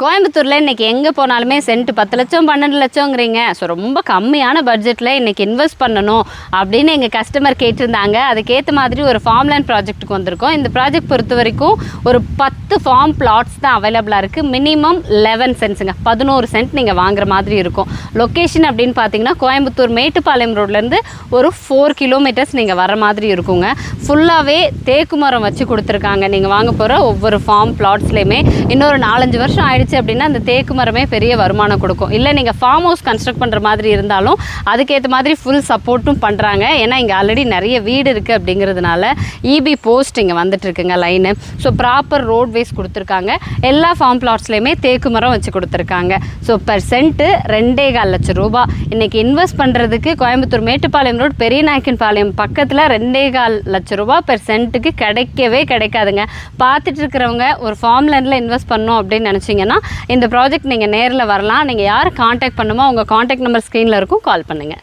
கோயம்புத்தூரில் இன்றைக்கி எங்கே போனாலுமே சென்ட் 10 லட்சம் 12 லட்சங்கிறீங்க. ஸோ ரொம்ப கம்மியான பட்ஜெட்டில் இன்றைக்கி இன்வெஸ்ட் பண்ணணும் அப்படின்னு எங்கள் கஸ்டமர் கேட்டிருந்தாங்க. அதுக்கேற்ற மாதிரி ஒரு ஃபார்ம் லேண்ட் ப்ராஜெக்ட்டுக்கு வந்திருக்கோம். இந்த ப்ராஜெக்ட் பொறுத்த வரைக்கும் ஒரு 10 ஃபார்ம் பிளாட்ஸ் தான் அவைலபிளாக இருக்குது. மினிமம் 11 சென்ட்ஸுங்க, 11 சென்ட் நீங்கள் வாங்குற மாதிரி இருக்கும். லொக்கேஷன் அப்படின்னு பார்த்தீங்கன்னா கோயம்புத்தூர் மேட்டுப்பாளையம் ரோட்லேருந்து ஒரு 4 கிலோமீட்டர்ஸ் நீங்கள் வர மாதிரி இருக்குங்க. ஃபுல்லாகவே தேக்கு மரம் வச்சு கொடுத்துருக்காங்க. நீங்கள் வாங்க போகிற ஒவ்வொரு ஃபார்ம் பிளாட்ஸ்லேயுமே இன்னொரு 4-5 வருஷம் ஆயிடுச்சு அப்படின்னா அந்த தேக்கு மரமே பெரிய வருமானம் கொடுக்கும். இல்லை நீங்கள் ஃபார்ம் ஹவுஸ் கன்ஸ்ட்ரக்ட் பண்ணுற மாதிரி இருந்தாலும் அதுக்கேற்ற மாதிரி ஃபுல் சப்போர்ட்டும் பண்ணுறாங்க. ஏன்னா இங்கே ஆல்ரெடி நிறைய வீடு இருக்குது அப்படிங்கிறதுனால இபி போஸ்ட் இங்கே வந்துட்டு இருக்குங்க லைனு. ஸோ ப்ராப்பர் ரோட்வேஸ் கொடுத்துருக்காங்க. எல்லா ஃபார்ம் பிளாட்ஸ்லையுமே தேக்கு மரம் வச்சு கொடுத்துருக்காங்க. ஸோ பெர் சென்ட்டு 2.25 லட்சம் ரூபாய். இன்றைக்கி இன்வெஸ்ட் பண்ணுறதுக்கு கோயம்புத்தூர் மேட்டுப்பாளையம் ரோட் பெரியநாயக்கன் பாளையம் பக்கத்தில் 2.25 லட்சம் ரூபாய் பெர் சென்ட்டுக்கு கிடைக்கவே கிடைக்காதுங்க. பார்த்துட்டு இருக்கிறவங்க ஒரு ஃபார்ம் லேண்டில் இன்வெஸ்ட் பண்ணணும் அப்படின்னு நினச்சிங்கன்னா இந்த ப்ராஜெக்ட் நீங்கள் நேரில் வரலாம். நீங்கள் யாரை காண்டாக்ட் பண்ணுமோ உங்கள் காண்டாக்ட் நம்பர் ஸ்க்ரீனில் இருக்கும், கால் பண்ணுங்கள்.